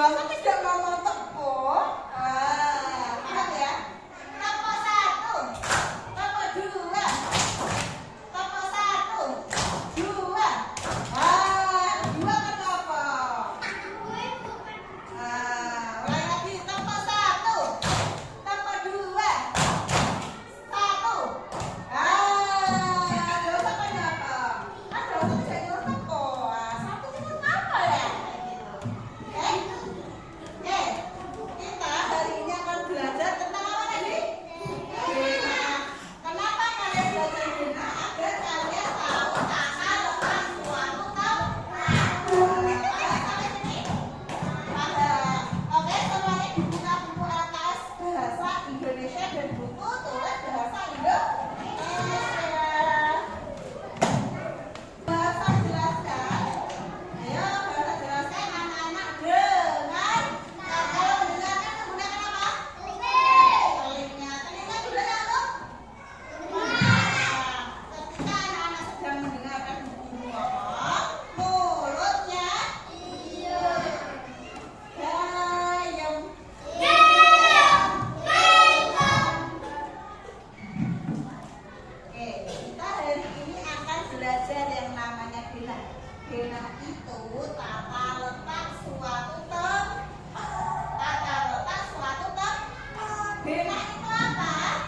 Bapak tidak ngomong tepuk. Paham ya? Tepuk satu, tepuk dua, tepuk satu, dua. Dua kenapa? Ulang lagi, tepuk satu, tepuk dua, satu. Dosa kenapa? Kan dosa tidak nyuruh tepuk. Satu itu apa ya? Kayak gitu. Kita hari ini akan belajar tentang apa tadi? Gena. Kenapa kalian belajar gena? Agar kalian tahu tata letak suatu tempat. Sampai sini? Paham? Oke, semuanya dibuka buku atas bahasa Indonesia dan buku tulis bahasa Indonesia. Bahasa jelaskan. Ayo, bahasa jelaskan anak-anak dengan kalau mendengarkan menggunakan apa? Telinga. Telinga juga nyambung? Ketika anak-anak sedang mendengarkan buku ngomong, mulutnya gayung. Oke, kita hari ini akan belajar yang namanya gena. Gena itu tata letak suatu tempat. Tata letak suatu tempat. Gena itu apa?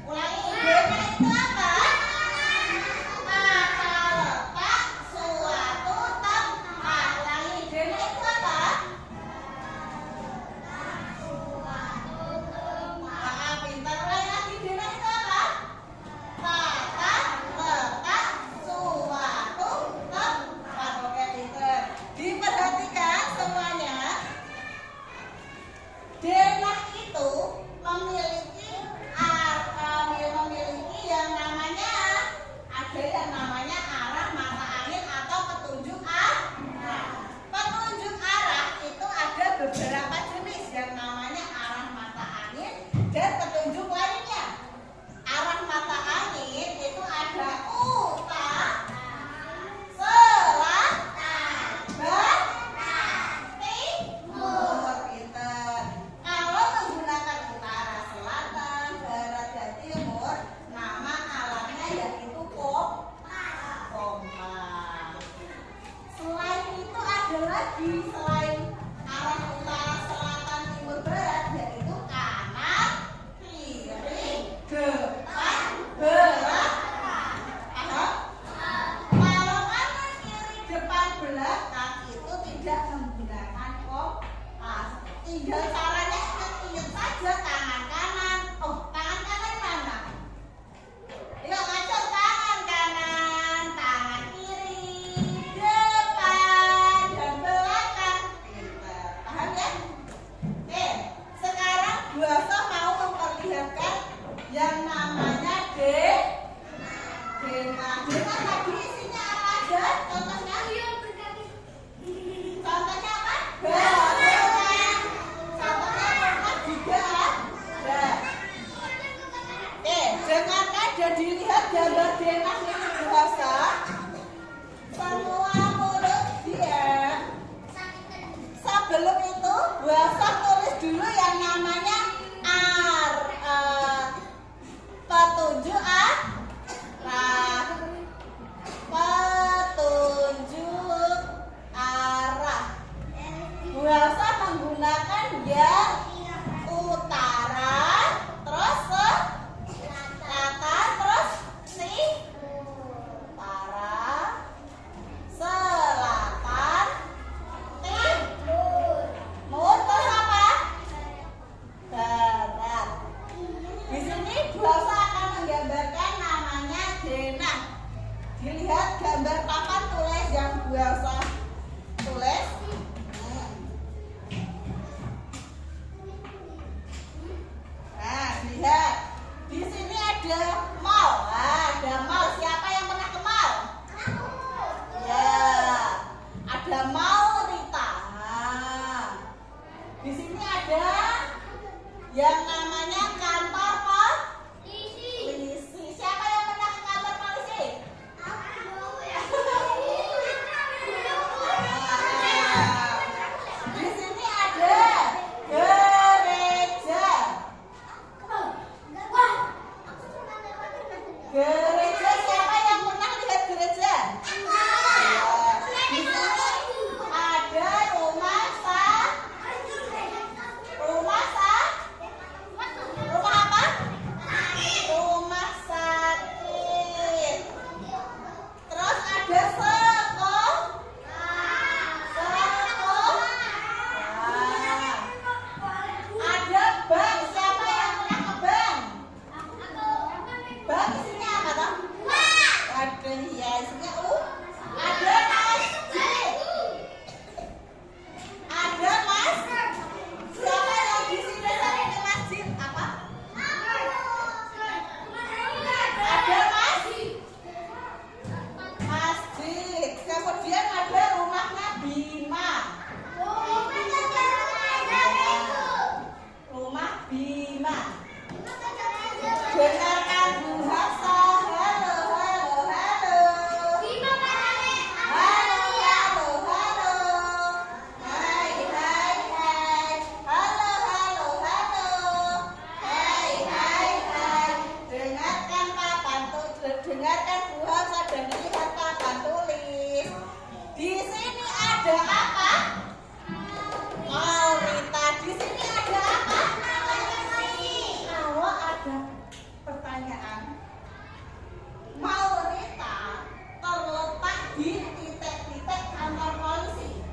Ulangi, gena itu apa? Tata letak suatu tempat. Ulangi, gena itu apa? Pintar. Ulangi lagi, gena itu apa? Tata letak suatu tempat. Oke, pintar. Diperhatikan semuanya. Denah itu memiliki yang namanya arah mata angin atau petunjuk arah. Petunjuk arah itu ada beberapa jenis yang namanya arah mata angin dan petunjuk lainnya. Arah mata angin itu ada utara, selatan, barat, timur. Pintar. Kalau menggunakan utara, selatan, barat, dan timur, nama alamnya yaitu kompas. Selain itu ada lagi, selain arah utara, selatan, timur, barat, yaitu kanan, kiri, depan, belakang. Paham? Kalau kanan, kiri, depan, belakang itu tidak menggunakan kompas. Tinggal caranya ingat saja tangan kanan. Tangan kanan mana? Yuk ngacung tangan kanan, tangan kiri, depan dan belakang. Pintar. Paham ya? Oke, sekarang Bu Asa mau memperlihatkan yang namanya gena. Gena tadi isinya apa aja? Contohnya? Contohnya apa? Bangunan. Contohnya tempat juga ada. Dengarkan dan dilihat gambar denah ini bahasa. Semua mulut diam. Sebelum itu bahasa tulis dulu yang namanya petunjuk arah. Petunjuk arah. Bahasa menggunakan yang utara, terus selatan, terus utara, selatan, timur, terus apa? Barat. Di sini bahasa akan menggambarkan namanya denah. Dilihat gambar papan tulis yang bahasa tulis. Nah, lihat. Di sini ada mall. Ada mall. Siapa yang pernah ke mall? Ya. Ada mall Rita. Di sini ada yang namanya kantor polisi. Siapa yang pernah ke kantor polisi? ada apa? Maurita. Di sini ada apa? Kalau ada pertanyaan, Maurita terletak di titik-titik kantor polisi.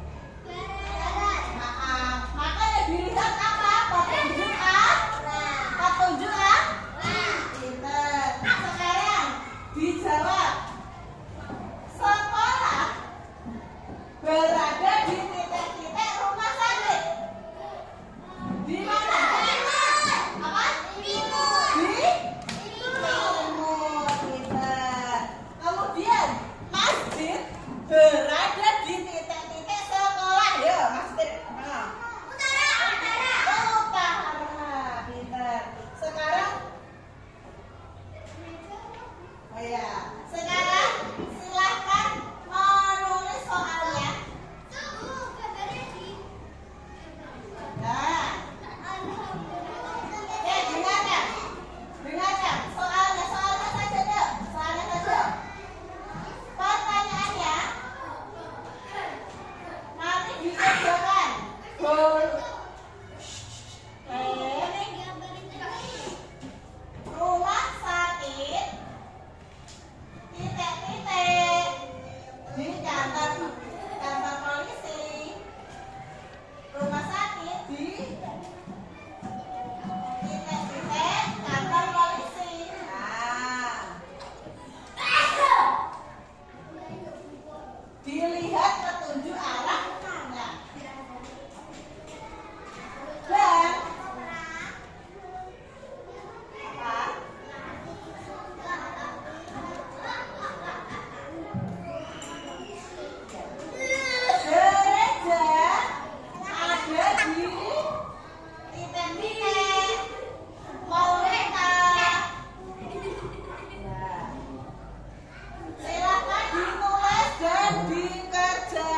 Makanya dilihat apa? Petunjuk A. Petunjuk A. Pinter. Sekarang dijawab. Sekolah berada di titik-titik rumah sakit. Di mana? Apa? Di timur. Pinter. Kemudian masjid berada di titik-titik sekolah. Ya, masjid. Utara. Pinter. Sekarang sekarang silahkan menulis soalnya. Nah, dengarkan soalnya saja deh, soalnya saja. Pertanyaannya nanti dikerjakan. Rumah sakit titik-titik di kantor polisi. Rumah sakit di titik-titik kantor polisi. Dilihat petunjuk arah. Dan apa? Gereja ada di titik-titik Maurita. Silakan ditulis dan dikerjakan.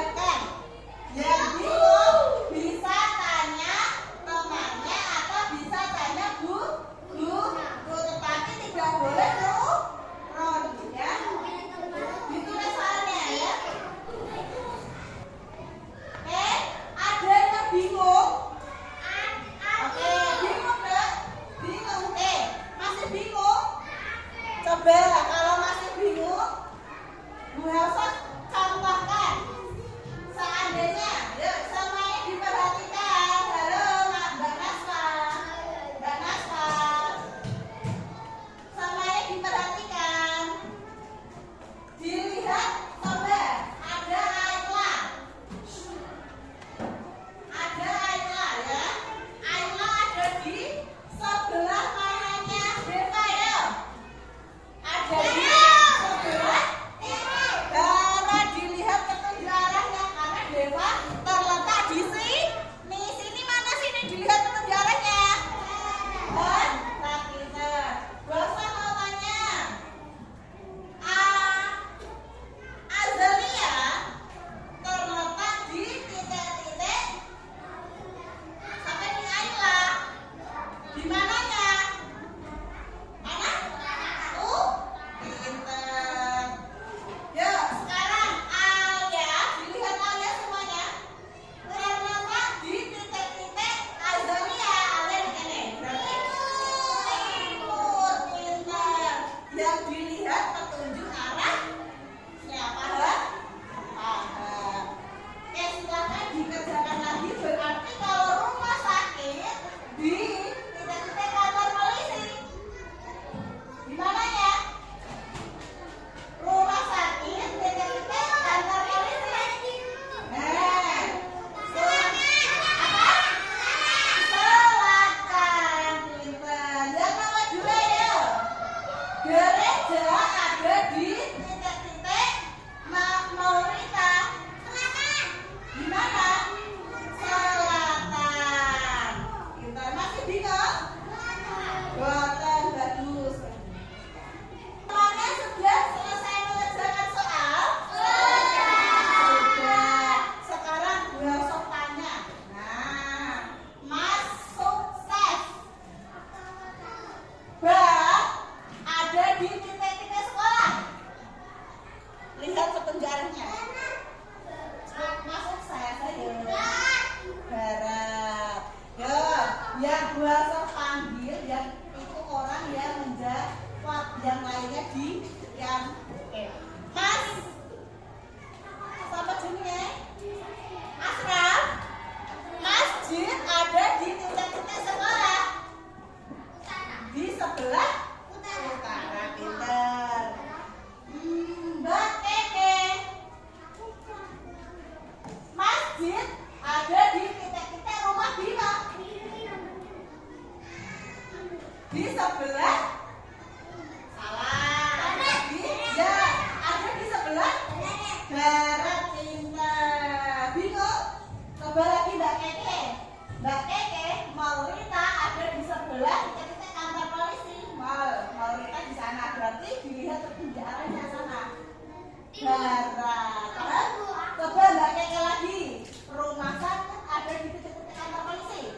Barat. Coba Mbak Keke lagi. Rumah sakit ada di titik-titik kantor polisi.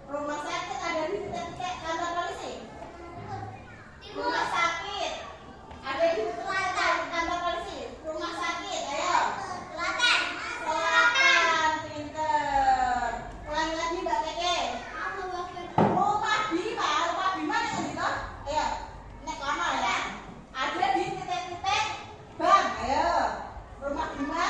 Rumah sakit ada di titik-titik kantor polisi. Rumah sakit ada di titik-titik kantor polisi. Rumah sakit, ayo. Selatan, pinter. Ulangi lagi Mbak Keke. Rumah Bima nih gitu. Ayo, nek kono ya. Ada di titik-titik bank, ayo. Rumah Bima.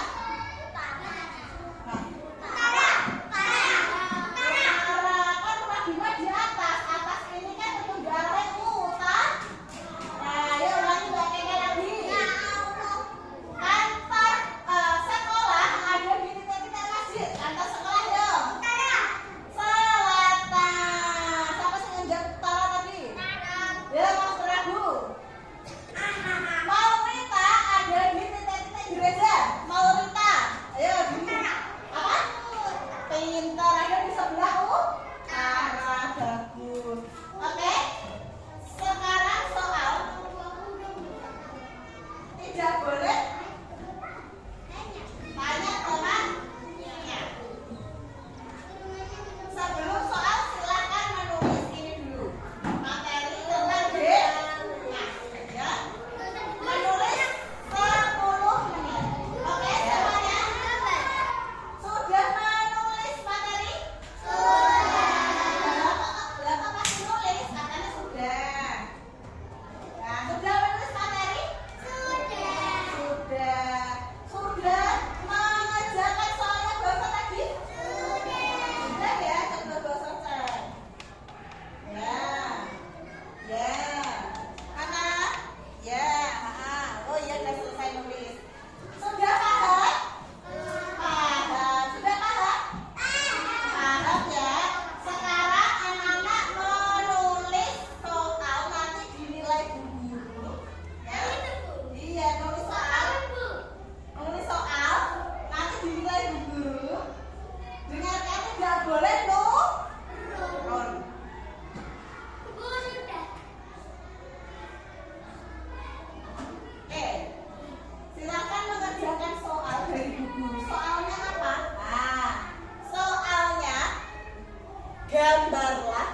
Gambarlah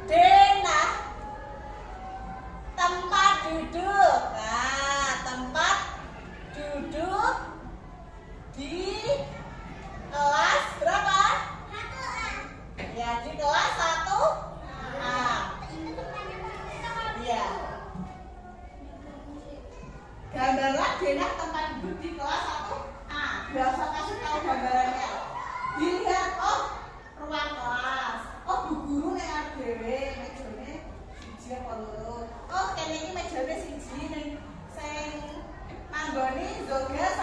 denah tempat duduk. Nah, tempat duduk di kelas berapa? Ya, di kelas 1A. Iya. Gambarlah denah tempat duduk di kelas 1A. Biasa kasih tahu gambarannya. Dilihat, oh ruang kelas. Oh bu guru nek dhewe mejane siji apa loro. Oh kene iki mejane siji ning sing manggone Zogas